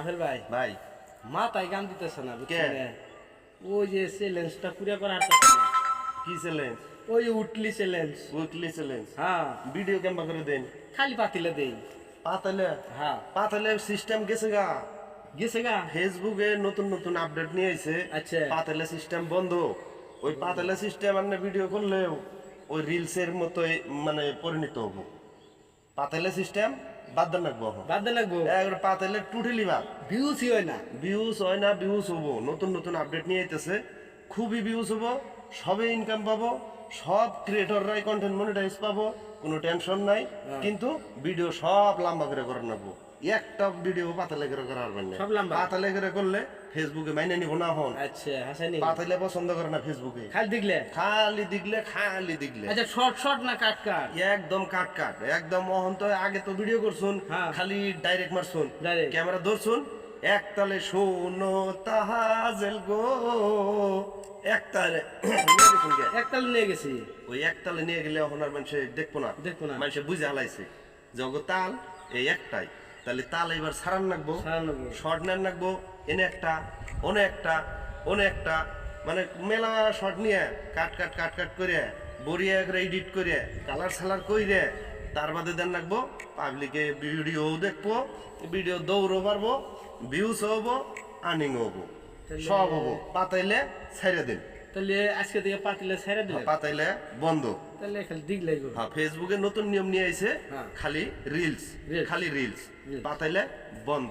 আফেল ভাই ভাই মাথায় গান দিতেছে না কে? বুঝছেন না? ওই যে চ্যালেঞ্জটা পুরা করার কি চ্যালেঞ্জ? ওই উঠলি চ্যালেঞ্জ। Weekly challenge. হ্যাঁ ভিডিও কেমন করে দেন? খালি পাতিলে দেই। পাতালে হ্যাঁ পাতালে সিস্টেম গেছে গা। গেছে গা। ফেসবুকে নতুন নতুন আপডেট নিয়ে আইছে। আচ্ছা। পাতালে সিস্টেম বন্ধ। ওই পাতালে সিস্টেম আর ভিডিও করলেও ওই রিলসের মতোই মানে পরিণত হবো। পাতালে সিস্টেম বাদ দেন রাখবো এখন। বাদ দে লাগবো। একবার পাতালে টুটেলি বাদ। ভিউসই হয় না। ভিউজ হয় না, ভিউজ হবো। নতুন নতুন আপডেট নিয়ে আইতেছে, খুবই ভিউজ হবো, সবে ইনকাম পাবো, সব ক্রিয়েটররাই কন্টেন্ট মনিটাইজ পাবো, কোনো টেনশন নাই। কিন্তু ভিডিও সব লম্বা করে করে নেবো, একটা ভিডিও পাতালে করে করা পারবেন না। সব লম্বা? পাতালে করে করলে ফেসবুকে মাইনে নিব না হন। আচ্ছা হাসানি পাতালে পছন্দ করে না ফেসবুকে। খালি দেখলে। খালি দিগলে খালি দিগলে আচ্ছা শর্ট শর্ট না কাট কাট? একদম কাট কাট একদম। অহন তো আগে তো ভিডিও করছুন, হ্যাঁ। খালি ডাইরেক্ট মারছুন, Direct। ক্যামেরা ধরছুন, একতালে শোনো তাহাজেল গো, একতালে নিয়ে গেছুন কে? একতাল নিয়ে গেছি। ওই একতালে নিয়ে গেলে এখন আর মানুষে দেখবো না, দেখবো না। মানুষে বুঝে হালাইছে জগ তাল এই একটাই। তাহলে তাল এবার সারান রাখবো, সারান রাখবো। শর্ট নেন রাখবো, এনে একটা ওনে একটা ওনে একটা, মানে মেলা শর্ট নিয়ে কাট কাট কাট কাট করে বড়িয়া করে এডিট করে কালার সালার কইরে তার বাদে দেন রাখবো। পাবলিকে ভিডিও দেখবো, ভিডিও দৌড়ও পারবো, ভিউজ হবো, আর্নিং হবো, সব হবো। পাতাইলে ছেড়ে দিন, তাহলে আজকে থেকে পাতিলে ছেড়ে দিলে। পাতাইলে বন্ধ। তাহলে খালি দিক লাগবে। হ্যাঁ, ফেসবুকে নতুন নিয়ম নিয়ে আইছে, হ্যাঁ। খালি রিলস, Reels। খালি রিলস, Reels। পাতাইলে বন্ধ।